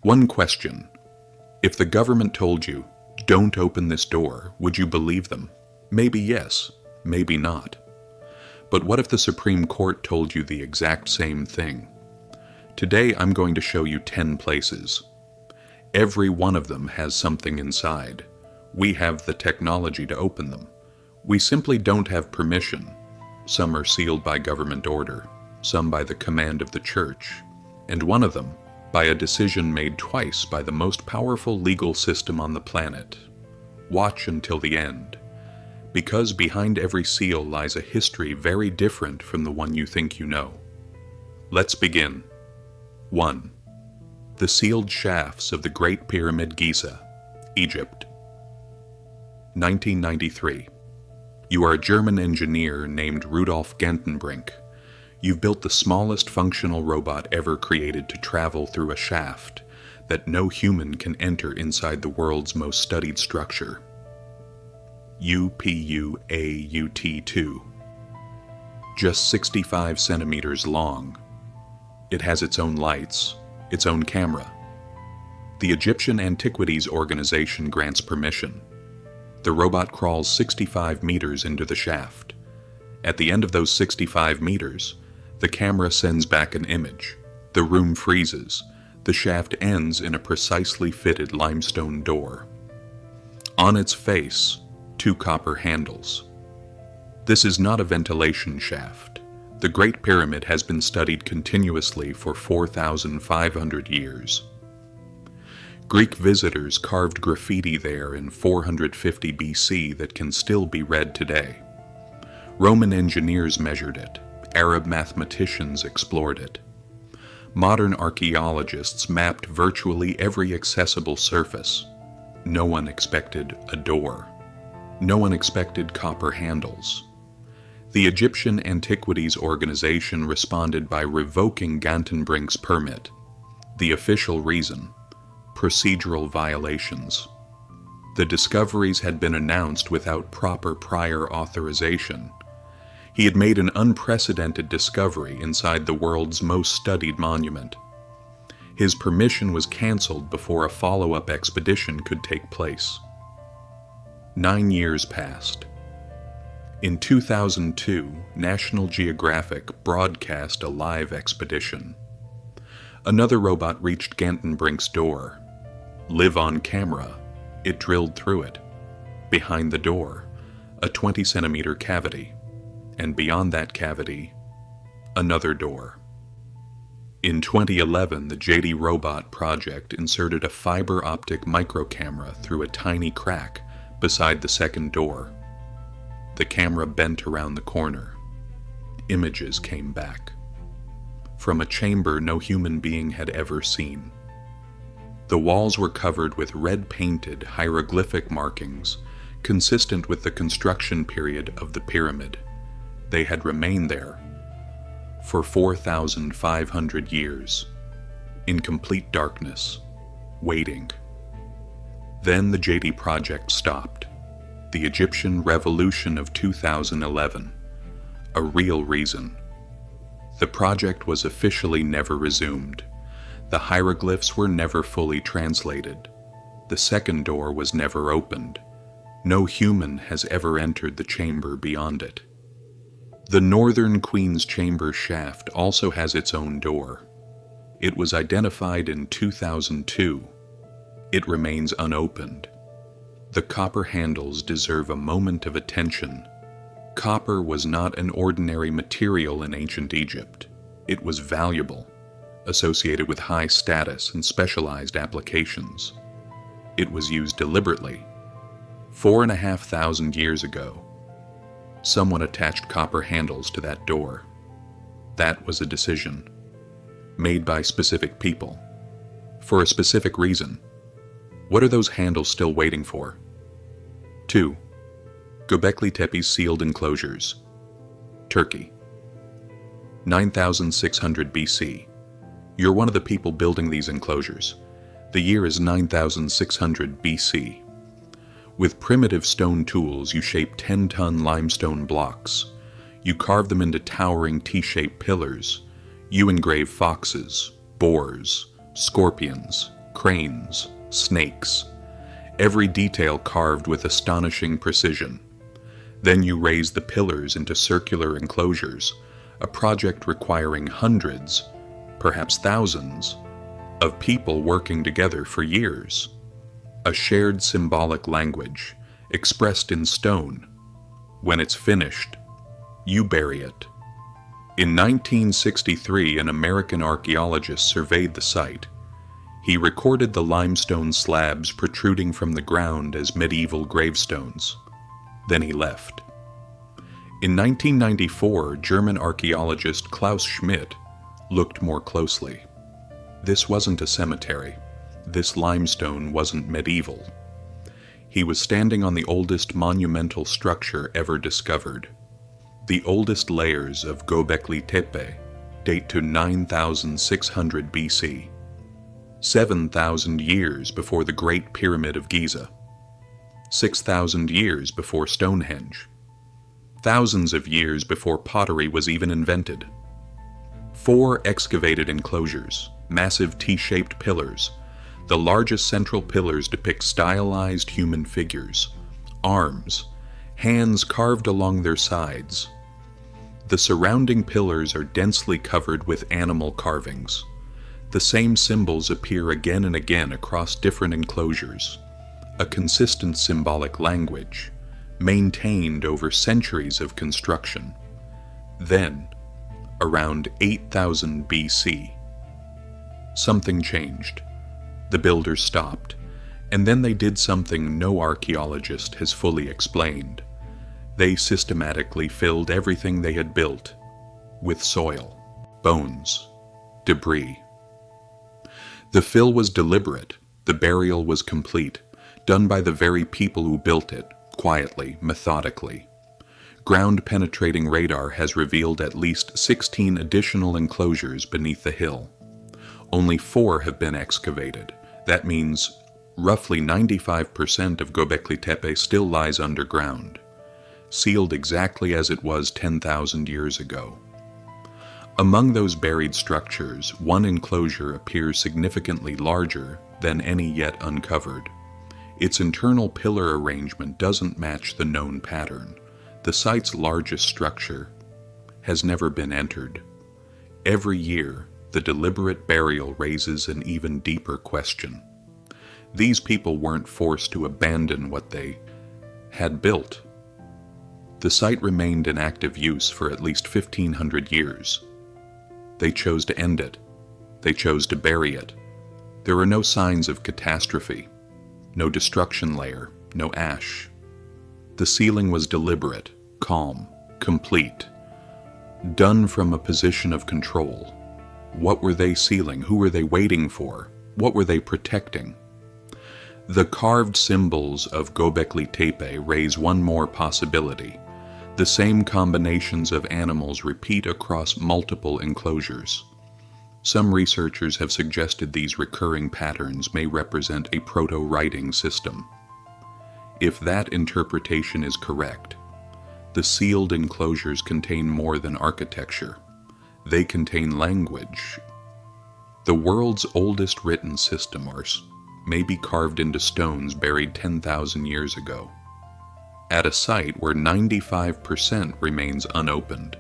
One question. If the government told you, "Don't open this door," would you believe them? Maybe yes, maybe not. But what if the Supreme Court told you the exact same thing? Today I'm going to show you 10 places. Every one of them has something inside. We have the technology to open them. We simply don't have permission. Some are sealed by government order, some by the command of the church, and one of them by a decision made twice by the most powerful legal system on the planet. Watch until the end, because behind every seal lies a history very different from the one you think you know. Let's begin. 1. The sealed shafts of the Great Pyramid Giza, Egypt. 1993. You are a German engineer named Rudolf Gantenbrink. You've built the smallest functional robot ever created to travel through a shaft that no human can enter inside the world's most studied structure. UPUAUT-2. Just 65 centimeters long. It has its own lights, its own camera. The Egyptian Antiquities Organization grants permission. The robot crawls 65 meters into the shaft. At the end of those 65 meters, the camera sends back an image. The room freezes. The shaft ends in a precisely fitted limestone door. On its face, 2 copper handles. This is not a ventilation shaft. The Great Pyramid has been studied continuously for 4,500 years. Greek visitors carved graffiti there in 450 BC that can still be read today. Roman engineers measured it. Arab mathematicians explored it. Modern archaeologists mapped virtually every accessible surface. No one expected a door. No one expected copper handles. The Egyptian Antiquities Organization responded by revoking Gantenbrink's permit. The official reason: procedural violations. The discoveries had been announced without proper prior authorization. He had made an unprecedented discovery inside the world's most studied monument. His permission was canceled before a follow-up expedition could take place. 9 years passed. In 2002, National Geographic broadcast a live expedition. Another robot reached Gantenbrink's door. Live on camera, it drilled through it. Behind the door, a 20-centimeter cavity. And beyond that cavity, another door. In 2011, the JD Robot project inserted a fiber optic microcamera through a tiny crack beside the second door. The camera bent around the corner. Images came back. From a chamber no human being had ever seen. The walls were covered with red-painted hieroglyphic markings consistent with the construction period of the pyramid. They had remained there for 4,500 years, in complete darkness, waiting. Then the JD project stopped. The Egyptian Revolution of 2011, a real reason. The project was officially never resumed. The hieroglyphs were never fully translated. The second door was never opened. No human has ever entered the chamber beyond it. The Northern Queen's Chamber shaft also has its own door. It was identified in 2002. It remains unopened. The copper handles deserve a moment of attention. Copper was not an ordinary material in ancient Egypt. It was valuable, associated with high status and specialized applications. It was used deliberately. 4,500 years ago, someone attached copper handles to that door. That was a decision, made by specific people, for a specific reason. What are those handles still waiting for? 2. Göbekli Tepe's sealed enclosures, Turkey. 9,600 BC. You're one of the people building these enclosures. The year is 9,600 BC. With primitive stone tools, you shape 10-ton limestone blocks. You carve them into towering T-shaped pillars. You engrave foxes, boars, scorpions, cranes, snakes, every detail carved with astonishing precision. Then you raise the pillars into circular enclosures, a project requiring hundreds, perhaps thousands, of people working together for years. A shared symbolic language, expressed in stone. When it's finished, you bury it. In 1963, an American archaeologist surveyed the site. He recorded the limestone slabs protruding from the ground as medieval gravestones. Then he left. In 1994, German archaeologist Klaus Schmidt looked more closely. This wasn't a cemetery. This limestone wasn't medieval. He was standing on the oldest monumental structure ever discovered. The oldest layers of Göbekli Tepe date to 9,600 BC, 7,000 years before the Great Pyramid of Giza, 6,000 years before Stonehenge, thousands of years before pottery was even invented. 4 excavated enclosures, massive T-shaped pillars. The largest central pillars depict stylized human figures, arms, hands carved along their sides. The surrounding pillars are densely covered with animal carvings. The same symbols appear again and again across different enclosures. A consistent symbolic language, maintained over centuries of construction. Then, around 8,000 BC, something changed. The builders stopped, and then they did something no archaeologist has fully explained. They systematically filled everything they had built with soil, bones, debris. The fill was deliberate, the burial was complete, done by the very people who built it, quietly, methodically. Ground-penetrating radar has revealed at least 16 additional enclosures beneath the hill. Only 4 have been excavated. That means roughly 95% of Göbekli Tepe still lies underground, sealed exactly as it was 10,000 years ago. Among those buried structures, one enclosure appears significantly larger than any yet uncovered. Its internal pillar arrangement doesn't match the known pattern. The site's largest structure has never been entered. Every year, the deliberate burial raises an even deeper question. These people weren't forced to abandon what they had built. The site remained in active use for at least 1,500 years. They chose to end it. They chose to bury it. There are no signs of catastrophe, no destruction layer, no ash. The sealing was deliberate, calm, complete, done from a position of control. What were they sealing? Who were they waiting for? What were they protecting? The carved symbols of Göbekli Tepe raise one more possibility. The same combinations of animals repeat across multiple enclosures. Some researchers have suggested these recurring patterns may represent a proto-writing system. If that interpretation is correct, the sealed enclosures contain more than architecture. They contain language. The world's oldest written system may be carved into stones buried 10,000 years ago, at a site where 95% remains unopened.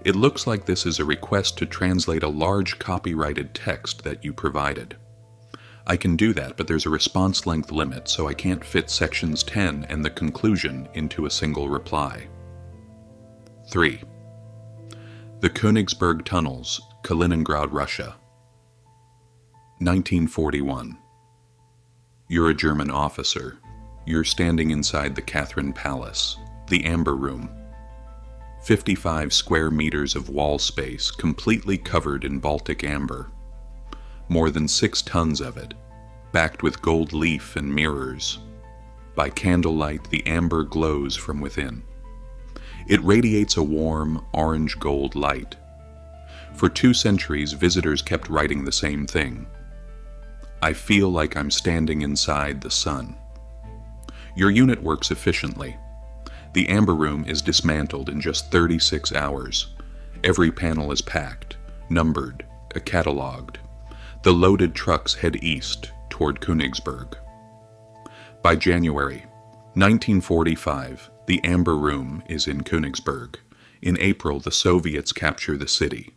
It looks like this is a request to translate a large copyrighted text that you provided. I can do that, but there's a response length limit, so I can't fit sections 10 and the conclusion into a single reply. 3. The Königsberg Tunnels, Kaliningrad, Russia. 1941. You're a German officer. You're standing inside the Catherine Palace, the Amber Room. 55 square meters of wall space completely covered in Baltic amber. More than 6 tons of it, backed with gold leaf and mirrors. By candlelight, the amber glows from within. It radiates a warm, orange-gold light. For 2 centuries, visitors kept writing the same thing. I feel like I'm standing inside the sun. Your unit works efficiently. The Amber Room is dismantled in just 36 hours. Every panel is packed, numbered, catalogued. The loaded trucks head east toward Königsberg. By January 1945, the Amber Room is in Königsberg. In April, the Soviets capture the city.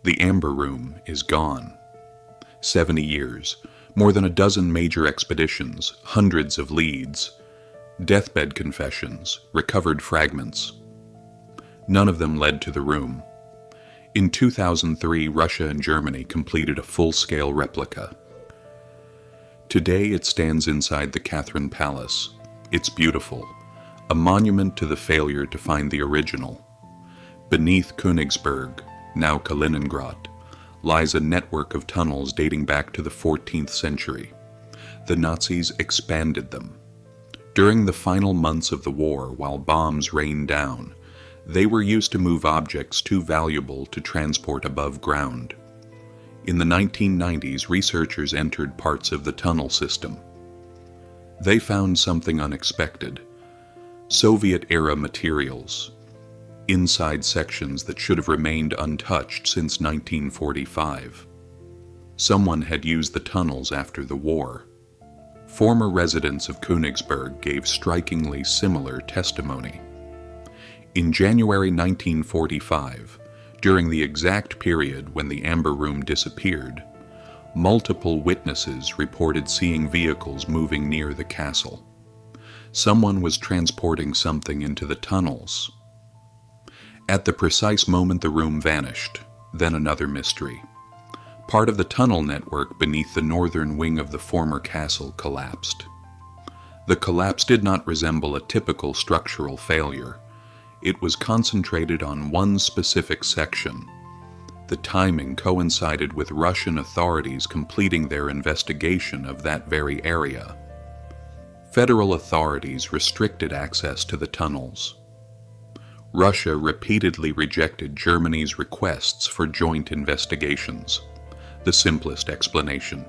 The Amber Room is gone. 70 years, more than a dozen major expeditions, hundreds of leads, deathbed confessions, recovered fragments. None of them led to the room. In 2003, Russia and Germany completed a full-scale replica. Today it stands inside the Catherine Palace. It's beautiful, a monument to the failure to find the original. Beneath Königsberg, now Kaliningrad, lies a network of tunnels dating back to the 14th century. The Nazis expanded them. During the final months of the war, while bombs rained down, they were used to move objects too valuable to transport above ground. In the 1990s, researchers entered parts of the tunnel system. They found something unexpected: Soviet-era materials, inside sections that should have remained untouched since 1945. Someone had used the tunnels after the war. Former residents of Königsberg gave strikingly similar testimony. In January 1945, during the exact period when the Amber Room disappeared, multiple witnesses reported seeing vehicles moving near the castle. Someone was transporting something into the tunnels. At the precise moment the room vanished, then another mystery. Part of the tunnel network beneath the northern wing of the former castle collapsed. The collapse did not resemble a typical structural failure. It was concentrated on one specific section. The timing coincided with Russian authorities completing their investigation of that very area. Federal authorities restricted access to the tunnels. Russia repeatedly rejected Germany's requests for joint investigations. The simplest explanation.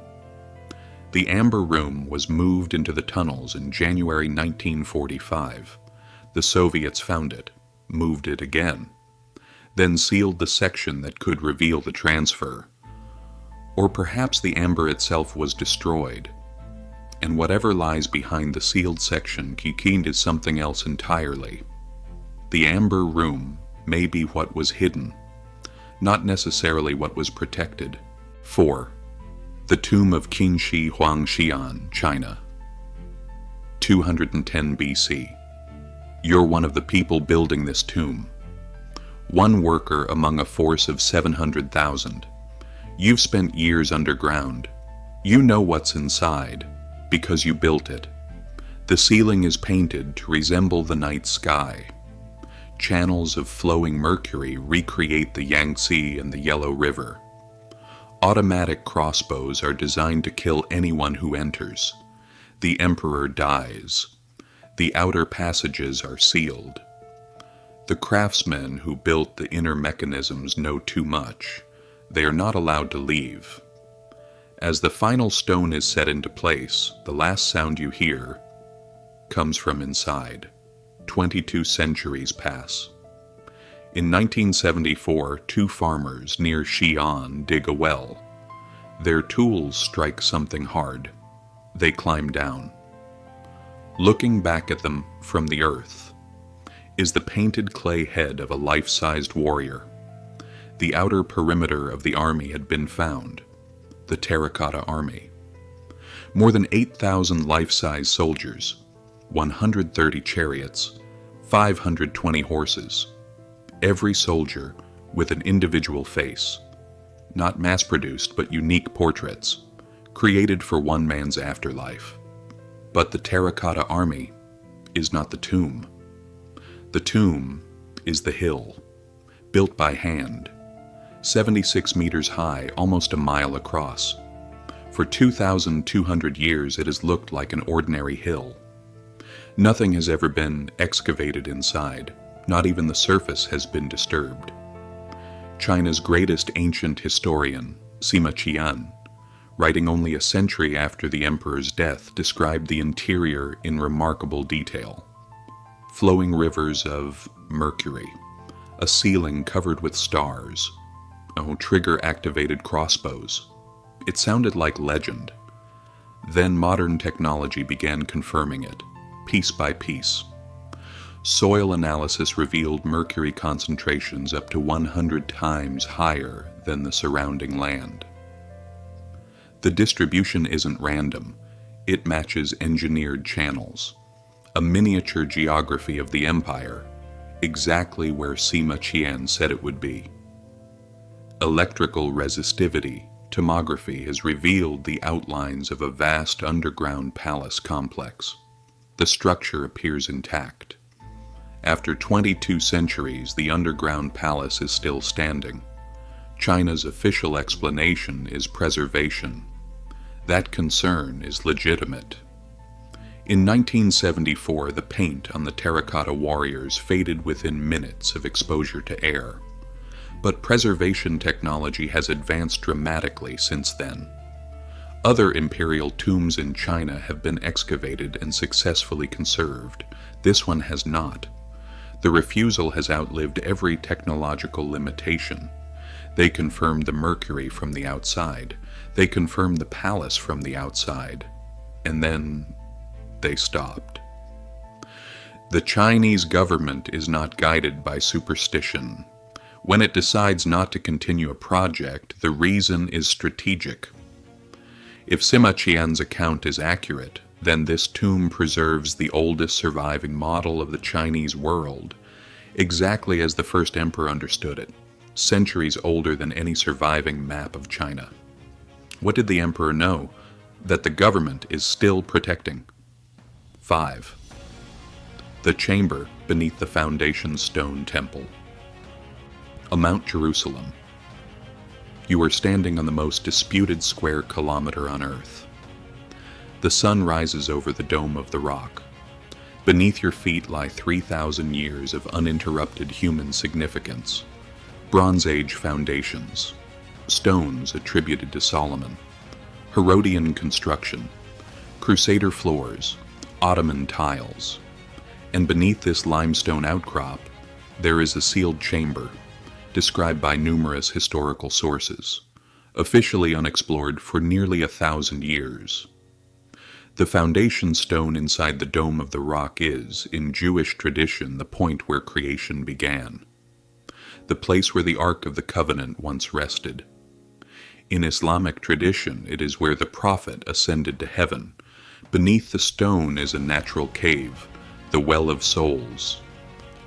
The Amber Room was moved into the tunnels in January 1945. The Soviets found it, moved it again, then sealed the section that could reveal the transfer. Or perhaps the amber itself was destroyed, and whatever lies behind the sealed section kikind is something else entirely. The Amber Room may be what was hidden, not necessarily what was protected. 4. The tomb of King Shi Huang Xi'an, China. 210 BC. You're one of the people building this tomb. One worker among a force of 700,000. You've spent years underground. You know what's inside, because you built it. The ceiling is painted to resemble the night sky. Channels of flowing mercury recreate the Yangtze and the Yellow River. Automatic crossbows are designed to kill anyone who enters. The emperor dies. The outer passages are sealed. The craftsmen who built the inner mechanisms know too much. They are not allowed to leave. As the final stone is set into place, the last sound you hear comes from inside. 22 centuries pass. In 1974, two farmers near Xi'an dig a well. Their tools strike something hard. They climb down. Looking back at them from the earth is the painted clay head of a life-sized warrior. The outer perimeter of the army had been found, the Terracotta Army. More than 8,000 life-size soldiers, 130 chariots, 520 horses. Every soldier with an individual face, not mass-produced but unique portraits, created for one man's afterlife. But the Terracotta Army is not the tomb. The tomb is the hill, built by hand, 76 meters high, almost a mile across. For 2,200 years it has looked like an ordinary hill. Nothing has ever been excavated inside, not even the surface has been disturbed. China's greatest ancient historian, Sima Xi'an, writing only a century after the emperor's death, described the interior in remarkable detail. Flowing rivers of mercury, a ceiling covered with stars, trigger-activated crossbows. It sounded like legend. Then modern technology began confirming it, piece by piece. Soil analysis revealed mercury concentrations up to 100 times higher than the surrounding land. The distribution isn't random. It matches engineered channels, a miniature geography of the empire, exactly where Sima Qian said it would be. Electrical resistivity tomography has revealed the outlines of a vast underground palace complex. The structure appears intact. After 22 centuries, the underground palace is still standing. China's official explanation is preservation. That concern is legitimate. In 1974, the paint on the terracotta warriors faded within minutes of exposure to air. But preservation technology has advanced dramatically since then. Other imperial tombs in China have been excavated and successfully conserved. This one has not. The refusal has outlived every technological limitation. They confirmed the mercury from the outside. They confirmed the palace from the outside. And then they stopped. The Chinese government is not guided by superstition. When it decides not to continue a project, the reason is strategic. If Sima Qian's account is accurate, then this tomb preserves the oldest surviving model of the Chinese world, exactly as the first emperor understood it, centuries older than any surviving map of China. What did the emperor know? That the government is still protecting. 5. The chamber beneath the foundation stone temple. A Mount Jerusalem. You are standing on the most disputed square kilometer on Earth. The sun rises over the dome of the rock. Beneath your feet lie 3,000 years of uninterrupted human significance. Bronze Age foundations, stones attributed to Solomon, Herodian construction, Crusader floors, Ottoman tiles. And beneath this limestone outcrop, there is a sealed chamber, described by numerous historical sources, officially unexplored for nearly 1,000 years. The foundation stone inside the dome of the rock is, in Jewish tradition, the point where creation began, the place where the Ark of the Covenant once rested. In Islamic tradition, it is where the Prophet ascended to heaven. Beneath the stone is a natural cave, the Well of Souls,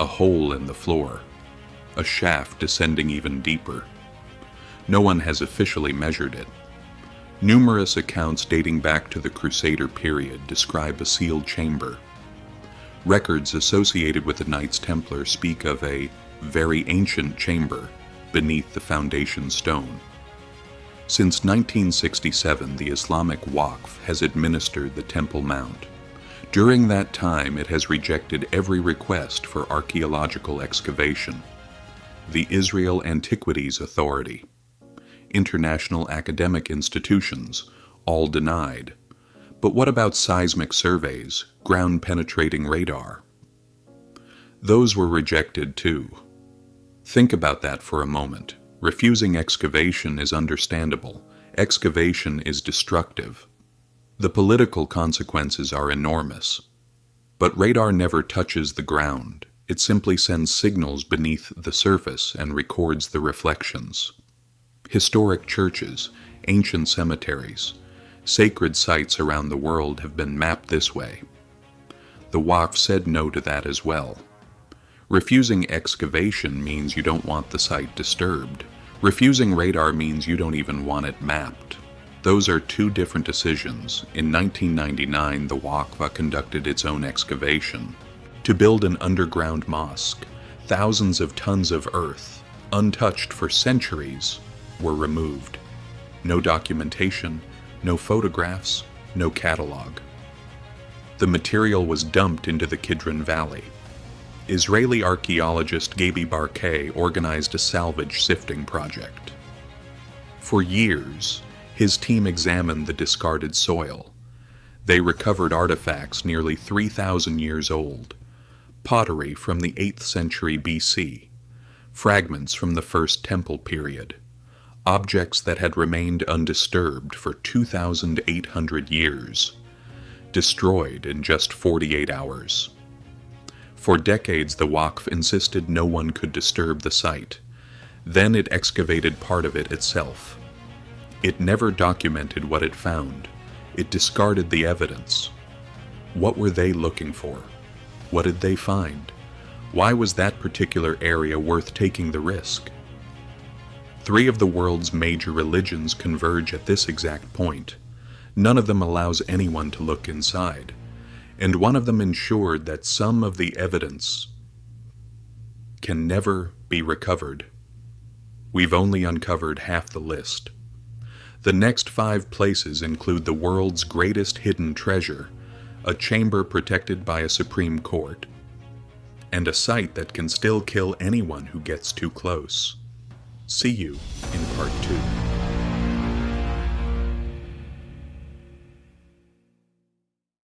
a hole in the floor, a shaft descending even deeper. No one has officially measured it. Numerous accounts dating back to the Crusader period describe a sealed chamber. Records associated with the Knights Templar speak of a very ancient chamber beneath the foundation stone. Since 1967, the Islamic Waqf has administered the Temple Mount. During that time, it has rejected every request for archaeological excavation. The Israel Antiquities Authority, international academic institutions, all denied. But what about seismic surveys, ground-penetrating radar? Those were rejected too. Think about that for a moment. Refusing excavation is understandable. Excavation is destructive. The political consequences are enormous. But radar never touches the ground. It simply sends signals beneath the surface and records the reflections. Historic churches, ancient cemeteries, sacred sites around the world have been mapped this way. The Waqf said no to that as well. Refusing excavation means you don't want the site disturbed. Refusing radar means you don't even want it mapped. Those are two different decisions. In 1999, the Waqf conducted its own excavation. To build an underground mosque, thousands of tons of earth, untouched for centuries, were removed. No documentation, no photographs, no catalog. The material was dumped into the Kidron Valley. Israeli archaeologist Gaby Barkay organized a salvage sifting project. For years, his team examined the discarded soil. They recovered artifacts nearly 3,000 years old, pottery from the 8th century BC, fragments from the First Temple period, Objects that had remained undisturbed for 2,800 years, destroyed in just 48 hours. For decades, the Waqf insisted no one could disturb the site. Then it excavated part of it itself. It never documented what it found. It discarded the evidence. What were they looking for? What did they find? Why was that particular area worth taking the risk? 3 of the world's major religions converge at this exact point. None of them allows anyone to look inside, and one of them ensured that some of the evidence can never be recovered. We've only uncovered half the list. The next 5 places include the world's greatest hidden treasure, a chamber protected by a Supreme Court, and a site that can still kill anyone who gets too close. See you in part 2.